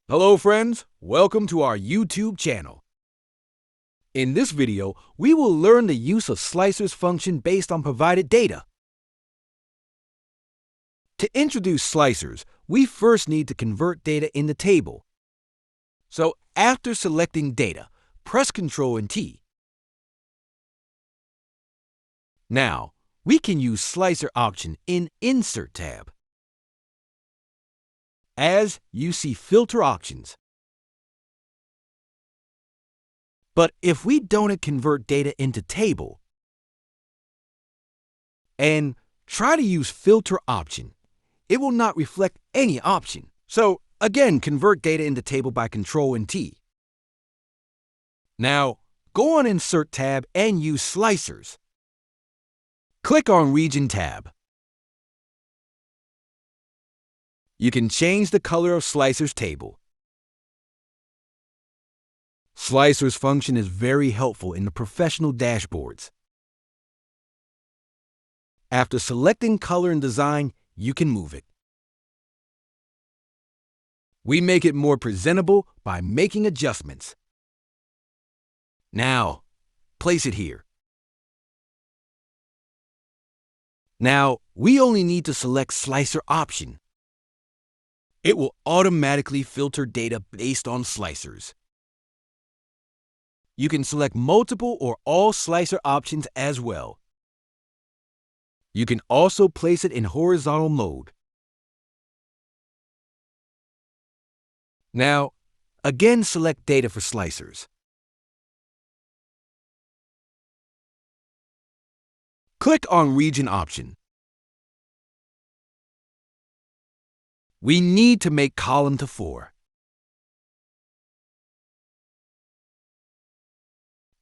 Hello friends, welcome to our YouTube channel. In this video, we will learn the use of Slicers function based on provided data. To introduce Slicers, we first need to convert data in the table. So after selecting data, press Ctrl and T. Now, we can use Slicer option in Insert tab. As you see filter options. But if we don't convert data into table and try to use filter option, it will not reflect any option. So again, convert data into table by Ctrl and T. Now, go on Insert tab and use Slicers. Click on Region tab. You can change the color of Slicers table. Slicers function is very helpful in the professional dashboards. After selecting color and design, you can move it. We make it more presentable by making adjustments. Now, place it here. Now, we only need to select Slicer option. It will automatically filter data based on Slicers. You can select multiple or all Slicer options as well. You can also place it in horizontal mode. Now, again select data for Slicers. Click on Region option. We need to make column to 4.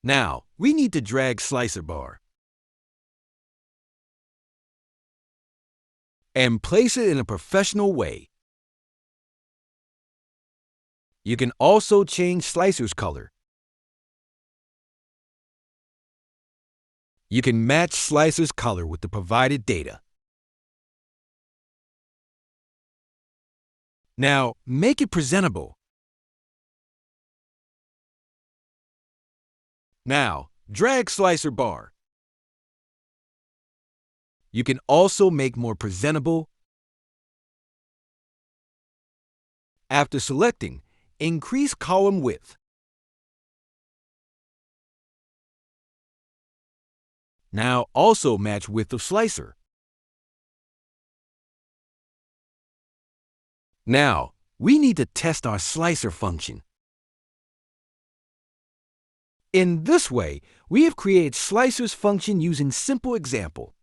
Now, we need to drag Slicer bar and place it in a professional way. You can also change Slicer's color. You can match Slicer's color with the provided data. Now, make it presentable. Now, drag Slicer bar. You can also make more presentable. After selecting, increase column width. Now also match width of Slicer. Now, we need to test our Slicer function. In this way, we have created Slicers function using simple example.